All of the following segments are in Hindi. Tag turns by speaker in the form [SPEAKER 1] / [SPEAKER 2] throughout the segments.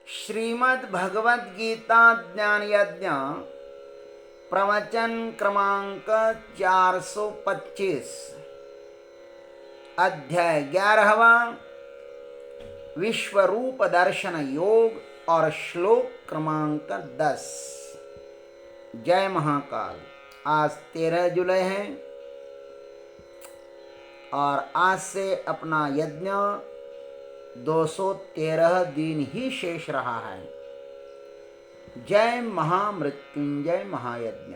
[SPEAKER 1] श्रीमद् भगवद गीता ज्ञान यज्ञ प्रवचन क्रमांक 425 अध्याय 11वां विश्वरूप दर्शन योग और श्लोक क्रमांक 10। जय महाकाल। आज 13 जुलाई है और आज से अपना यज्ञ 213 दिन ही शेष रहा है। जय महामृत्युंजय महायज्ञ।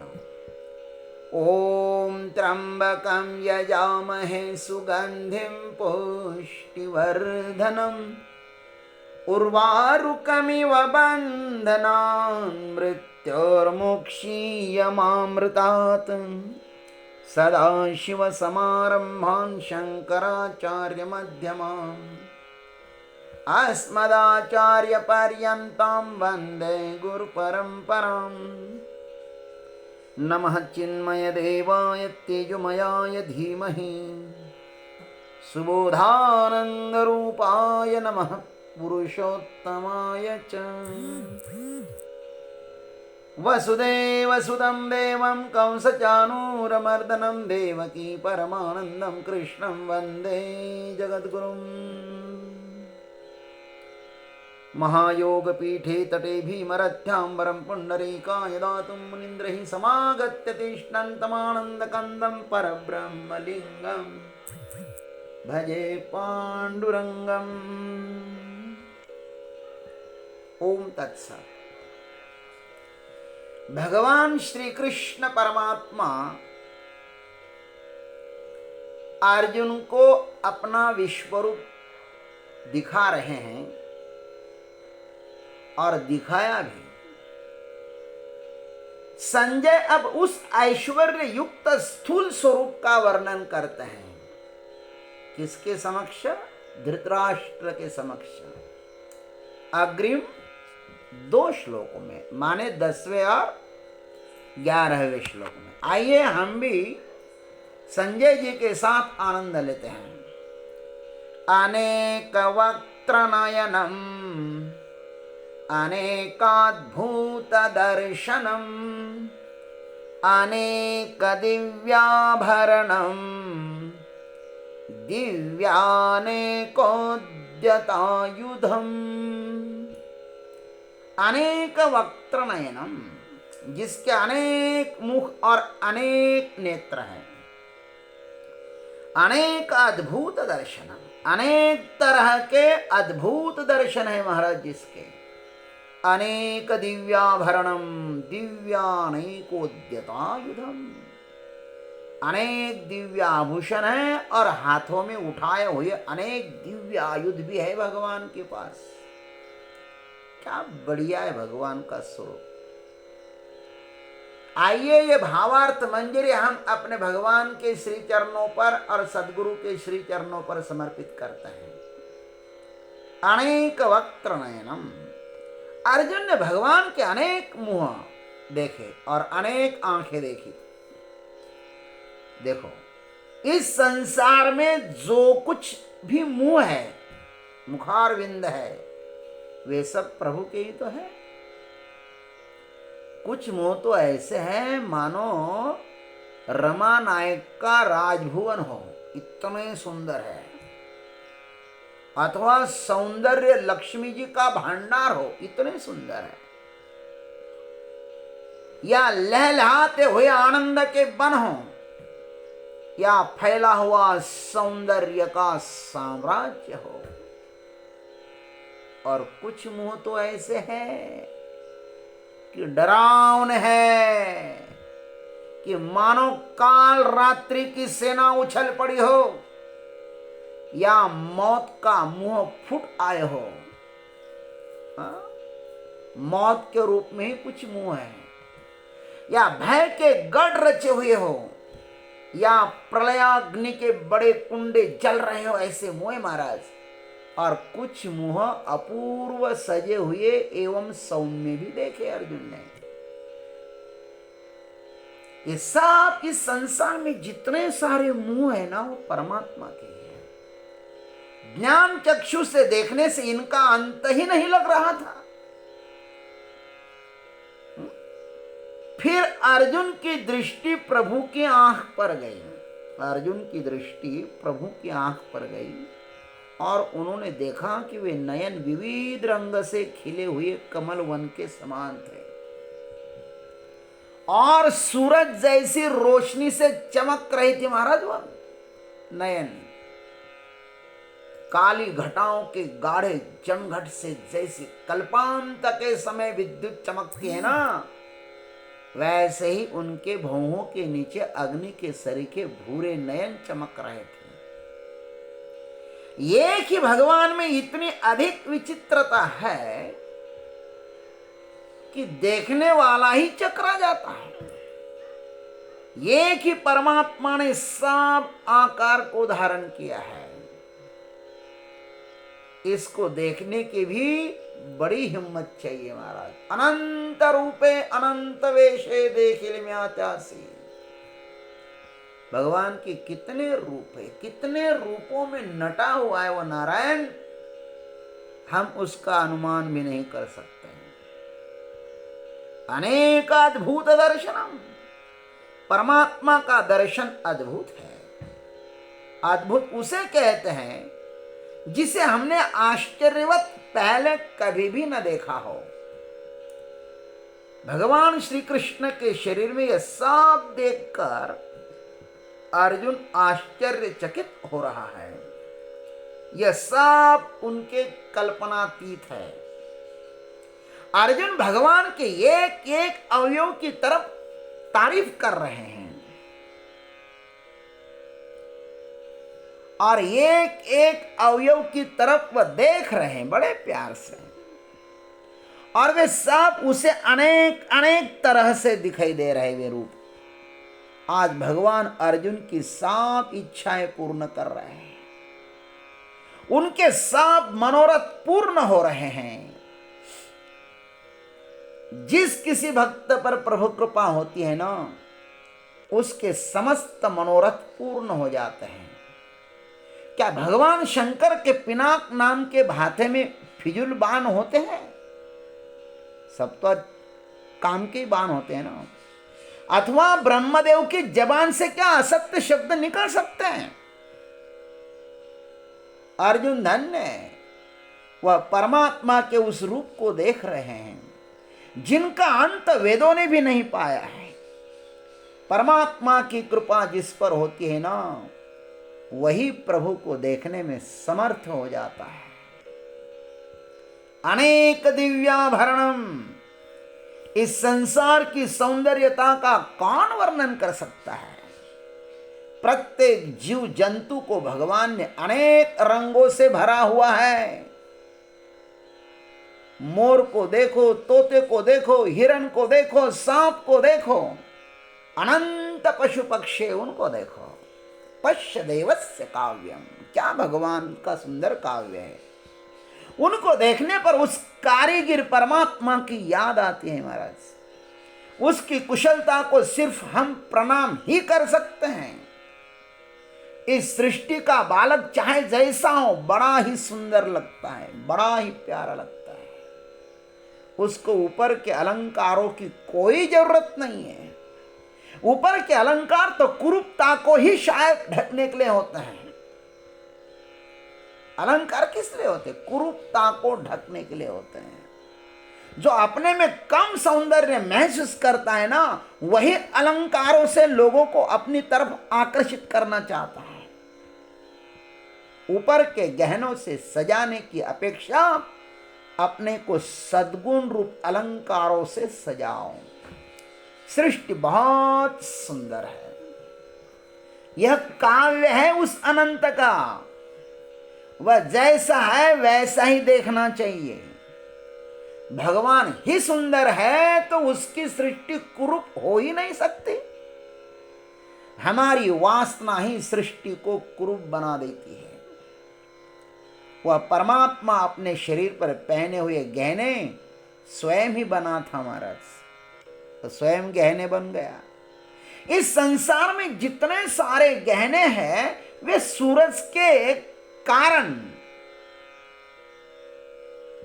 [SPEAKER 1] ओम त्र्यंबकं यजामहे सुगंधिं पुष्टिवर्धनम् उर्वारुकमिव बन्धनान् मृत्योर्मुक्षीयमामृतात् सदाशिवसमारम्भान् शङ्कराचार्यमध्यमाम् अस्मदाचार्यपर्यन्तां वन्दे गुरुपरम्पराम्। नमः चिन्मयदेवाय तेजोमयाय धीमहि सुबोधानन्दरूपाय नमः पुरुषोत्तमाय च। वसुदेवसुतं देवं कंसचाणूरमर्दनं देवकी परमानन्दं कृष्णं वन्दे जगद्गुरुम्। महायोगपीठे तटे भीमरथ्याम्बरं पुण्डरीकाय दातुं मुनीन्द्रैः समागत्य तिष्ठन्तमानन्दकन्दं परब्रह्मलिङ्गं भजे पाण्डुरङ्गम्। ओम तत्सत्। भगवान श्री कृष्ण परमात्मा अर्जुन को अपना विश्वरूप दिखा रहे हैं और दिखाया भी। संजय अब उस ऐश्वर्य युक्त स्थूल स्वरूप का वर्णन करते हैं। किसके समक्ष? धृतराष्ट्र के समक्ष। अग्रिम 2 श्लोकों में, माने 10वें और 11वें श्लोक में। आइए हम भी संजय जी के साथ आनंद लेते हैं। अनेक वक्त्र नयनम अनेकाद्भुत दर्शनम अनेक दिव्याभरणम दिव्यानेकोद्यतायुधम। अनेक वक्त्र नयनम, जिसके अनेक मुख और अनेक नेत्र हैं। अनेक अद्भुत दर्शनम, अनेक तरह के अद्भुत दर्शन है महाराज जिसके। अनेक दिव्याभरणम दिव्यानेकोद्यतायुधम, अनेक दिव्य आभूषण है और हाथों में उठाए हुए अनेक दिव्य आयुध भी है भगवान के पास। क्या बढ़िया है भगवान का स्वरूप। आइए ये भावार्थ मंजरी हम अपने भगवान के श्री चरणों पर और सदगुरु के श्री चरणों पर समर्पित करते हैं। अनेक वक्त्र नयनम, अर्जुन ने भगवान के अनेक मुंह देखे और अनेक आंखें देखी। देखो, इस संसार में जो कुछ भी मुंह है, मुखारविंद है, वे सब प्रभु के ही तो है। कुछ मुंह तो ऐसे हैं मानो रमा नायक का राजभुवन हो, इतने सुंदर है। अथवा सौंदर्य लक्ष्मी जी का भंडार हो, इतने सुंदर है। या लहलहाते हुए आनंद के वन हो, या फैला हुआ सौंदर्य का साम्राज्य हो। और कुछ मुंह तो ऐसे हैं कि डरावने है, कि मानो काल रात्रि की सेना उछल पड़ी हो, या मौत का मुंह फुट आए हो। मौत के रूप में ही कुछ मुंह है, या भय के गढ़ रचे हुए हो, या प्रलयाग्नि के बड़े कुंडे जल रहे हो, ऐसे मुंह महाराज। और कुछ मुंह अपूर्व सजे हुए एवं सौम्य भी देखे अर्जुन ने। ये सब इस संसार में जितने सारे मुंह है ना, वो परमात्मा के हैं। ज्ञान चक्षु से देखने से इनका अंत ही नहीं लग रहा था। फिर अर्जुन की दृष्टि प्रभु की आंख पर गई। अर्जुन की दृष्टि प्रभु की आंख पर गई और उन्होंने देखा कि वे नयन विविध रंग से खिले हुए कमल वन के समान थे और सूरज जैसी रोशनी से चमक रही थी। महाराज वह नयन काली घटाओं के गाढ़े जमघट से जैसी कल्पांत के समय विद्युत चमकती है ना, वैसे ही उनके भौहों के नीचे अग्नि के सरीखे भूरे नयन चमक रहे थे। ये कि भगवान में इतनी अधिक विचित्रता है कि देखने वाला ही चकरा जाता है। ये कि परमात्मा ने सब आकार को धारण किया है, इसको देखने की भी बड़ी हिम्मत चाहिए महाराज। अनंत रूपे अनंत वेशे देखिलम्यात्यासी। भगवान के कितने रूप है, कितने रूपों में नटा हुआ है वो नारायण, हम उसका अनुमान भी नहीं कर सकते हैं। अनेक अद्भुत दर्शनम, परमात्मा का दर्शन अद्भुत है। अद्भुत उसे कहते हैं जिसे हमने आश्चर्यवत पहले कभी भी न देखा हो। भगवान श्री कृष्ण के शरीर में यह सब देखकर अर्जुन आश्चर्यचकित हो रहा है। यह सब उनके कल्पनातीत है। अर्जुन भगवान के एक एक अवयव की तरफ तारीफ कर रहे हैं और एक एक अवयव की तरफ वह देख रहे हैं बड़े प्यार से, और वे सब उसे अनेक अनेक तरह से दिखाई दे रहे वे रूप। आज भगवान अर्जुन की सब इच्छाएं पूर्ण कर रहे हैं, उनके सब मनोरथ पूर्ण हो रहे हैं। जिस किसी भक्त पर प्रभु कृपा होती है ना, उसके समस्त मनोरथ पूर्ण हो जाते हैं। क्या भगवान शंकर के पिनाक नाम के भाते में फिजूल बाण होते हैं? सब तो काम के बाण होते हैं ना। अथवा ब्रह्मदेव की जबान से क्या असत्य शब्द निकल सकते हैं? अर्जुन धन्य है, वह परमात्मा के उस रूप को देख रहे हैं जिनका अंत वेदों ने भी नहीं पाया है। परमात्मा की कृपा जिस पर होती है ना, वही प्रभु को देखने में समर्थ हो जाता है। अनेक दिव्याभरणम, इस संसार की सौंदर्यता का कौन वर्णन कर सकता है? प्रत्येक जीव जंतु को भगवान ने अनेक रंगों से भरा हुआ है। मोर को देखो, तोते को देखो, हिरण को देखो, सांप को देखो, अनंत पशु पक्षी उनको देखो। पश्य देवस्य काव्यम, क्या भगवान का सुंदर काव्य है। उनको देखने पर उस कारीगिर परमात्मा की याद आती है महाराज। उसकी कुशलता को सिर्फ हम प्रणाम ही कर सकते हैं। इस सृष्टि का बालक चाहे जैसा हो, बड़ा ही सुंदर लगता है, बड़ा ही प्यारा लगता है। उसको ऊपर के अलंकारों की कोई जरूरत नहीं है। ऊपर के अलंकार तो कुरूपता को ही शायद ढकने के लिए होते हैं। अलंकार किस लिए होते? कुरूपता को ढकने के लिए होते हैं। जो अपने में कम सौंदर्य महसूस करता है ना, वही अलंकारों से लोगों को अपनी तरफ आकर्षित करना चाहता है। ऊपर के गहनों से सजाने की अपेक्षा अपने को सद्गुण रूप अलंकारों से सजाओ। सृष्टि बहुत सुंदर है। यह काव्य है उस अनंत का। वह जैसा है वैसा ही देखना चाहिए। भगवान ही सुंदर है तो उसकी सृष्टि कुरूप हो ही नहीं सकती। हमारी वासना ही सृष्टि को कुरूप बना देती है। वह परमात्मा अपने शरीर पर पहने हुए गहने स्वयं ही बना था महाराज, तो स्वयं गहने बन गया। इस संसार में जितने सारे गहने हैं वे सूरज के कारण,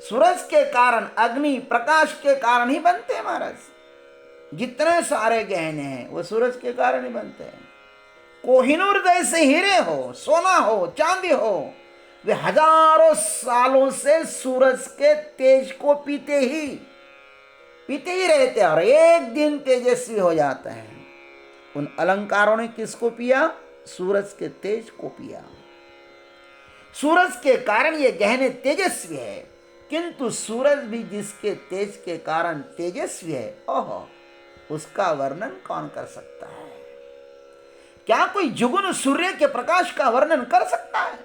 [SPEAKER 1] सूरज के कारण, अग्नि प्रकाश के कारण ही बनते हैं महाराज। जितने सारे गहने हैं वो सूरज के कारण ही बनते हैं। कोहिनूर जैसे हीरे हो, सोना हो, चांदी हो, वे हजारों सालों से सूरज के तेज को पीते ही रहते हैं और एक दिन तेजस्वी हो जाते हैं। उन अलंकारों ने किसको पिया? सूरज के तेज को पिया। सूरज के कारण ये गहने तेजस्वी है, किंतु सूरज भी जिसके तेज के कारण तेजस्वी है, ओहो, उसका वर्णन कौन कर सकता है? क्या कोई जुगुन सूर्य के प्रकाश का वर्णन कर सकता है?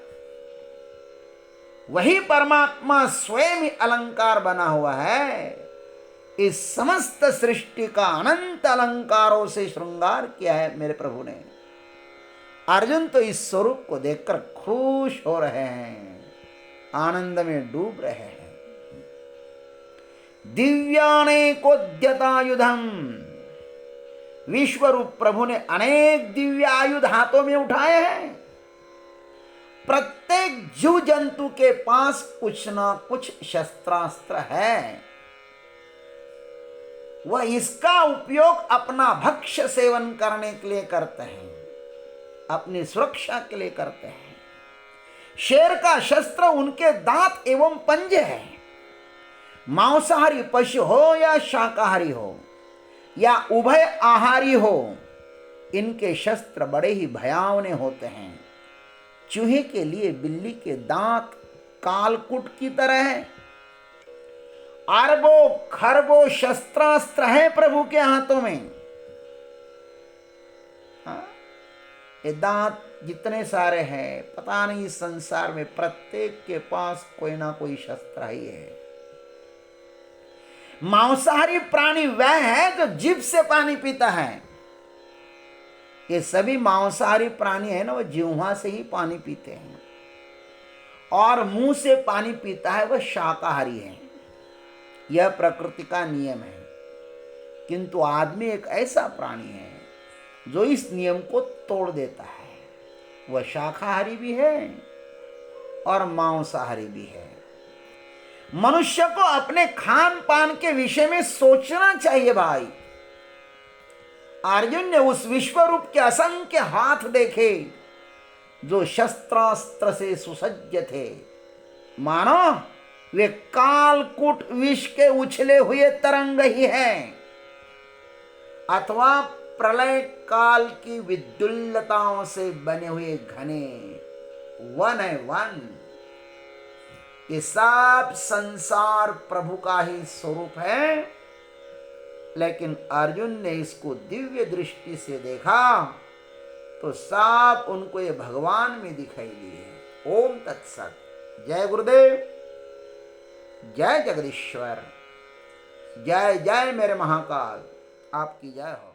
[SPEAKER 1] वही परमात्मा स्वयं ही अलंकार बना हुआ है। इस समस्त सृष्टि का अनंत अलंकारों से श्रृंगार किया है मेरे प्रभु ने। अर्जुन तो इस स्वरूप को देखकर खुश हो रहे हैं, आनंद में डूब रहे हैं। दिव्यानेकोद्यतायुधम, विश्वरूप प्रभु ने अनेक दिव्य आयुध हाथों में उठाए हैं। प्रत्येक जीव जंतु के पास कुछ ना कुछ शस्त्रास्त्र है। वह इसका उपयोग अपना भक्ष्य सेवन करने के लिए करते हैं, अपनी सुरक्षा के लिए करते हैं। शेर का शस्त्र उनके दांत एवं पंजे हैं। मांसाहारी पशु हो या शाकाहारी हो या उभय आहारी हो, इनके शस्त्र बड़े ही भयावने होते हैं। चूहे के लिए बिल्ली के दांत कालकुट की तरह हैं। अरबों खरबों शस्त्रास्त्र है प्रभु के हाथों में। ये दांत जितने सारे हैं, पता नहीं इस संसार में प्रत्येक के पास कोई ना कोई शस्त्र ही है। मांसाहारी प्राणी वह है जो जीभ से पानी पीता है। ये सभी मांसाहारी प्राणी है ना, वो जिह्वा से ही पानी पीते हैं, और मुंह से पानी पीता है वह शाकाहारी है। यह प्रकृति का नियम है। किंतु आदमी एक ऐसा प्राणी है जो इस नियम को तोड़ देता है। वह शाकाहारी भी है और मांसाहारी भी है। मनुष्य को अपने खान पान के विषय में सोचना चाहिए भाई। अर्जुन ने उस विश्वरूप के असंख्य हाथ देखे जो शस्त्रास्त्र से सुसज्ज थे। मानो वे कालकूट विष के उछले हुए तरंग ही हैं, अथवा प्रलय काल की विद्युल्लताओं से बने हुए घने वन है वन। ये सब संसार प्रभु का ही स्वरूप है, लेकिन अर्जुन ने इसको दिव्य दृष्टि से देखा तो सब उनको ये भगवान में दिखाई दिए। ओम तत्सत। जय गुरुदेव, जय जगदीश्वर, जय जय मेरे महाकाल, आपकी जय हो।